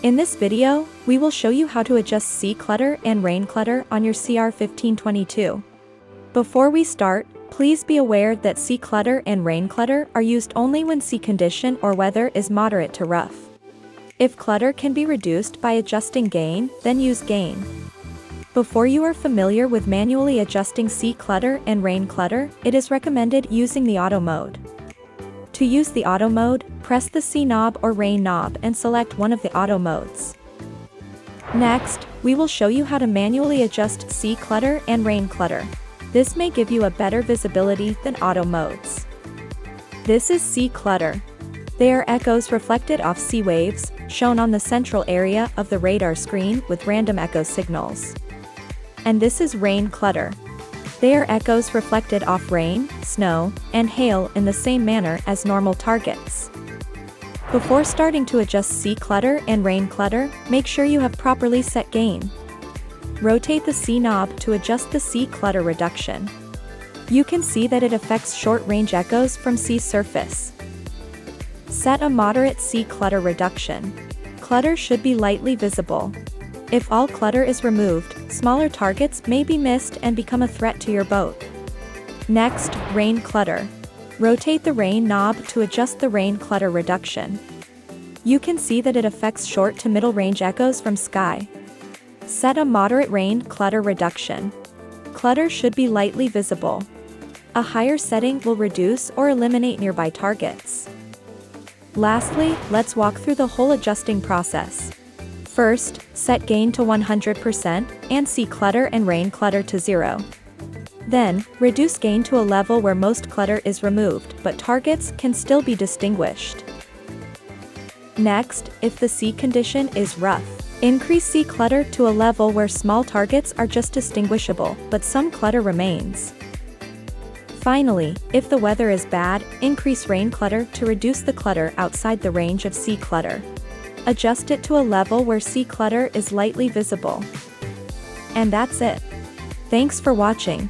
In this video, we will show you how to adjust Sea Clutter and Rain Clutter on your CR1522. Before we start, please be aware that Sea Clutter and Rain Clutter are used only when sea condition or weather is moderate to rough. If clutter can be reduced by adjusting gain, then use gain. Before you are familiar with manually adjusting Sea Clutter and Rain Clutter, it is recommended using the auto mode. To use the auto mode, press the Sea knob or Rain knob and select one of the auto modes. Next, we will show you how to manually adjust Sea Clutter and Rain Clutter. This may give you a better visibility than auto modes. This is Sea Clutter. They are echoes reflected off sea waves, shown on the central area of the radar screen with random echo signals. And this is Rain Clutter. They are echoes reflected off rain, snow, and hail in the same manner as normal targets. Before starting to adjust Sea Clutter and Rain Clutter, make sure you have properly set gain. Rotate the Sea knob to adjust the Sea Clutter reduction. You can see that it affects short-range echoes from sea surface. Set a moderate Sea Clutter reduction. Clutter should be lightly visible. If all clutter is removed, smaller targets may be missed and become a threat to your boat. Next, Rain Clutter. Rotate the Rain knob to adjust the Rain Clutter reduction. You can see that it affects short to middle range echoes from sky. Set a moderate Rain Clutter reduction. Clutter should be lightly visible. A higher setting will reduce or eliminate nearby targets. Lastly, let's walk through the whole adjusting process. First, set gain to 100% and Sea Clutter and Rain Clutter to 0. Then, reduce gain to a level where most clutter is removed, but targets can still be distinguished. Next, if the sea condition is rough, increase Sea Clutter to a level where small targets are just distinguishable, but some clutter remains. Finally, if the weather is bad, increase Rain Clutter to reduce the clutter outside the range of Sea Clutter. Adjust it to a level where Sea Clutter is lightly visible. And that's it. Thanks for watching.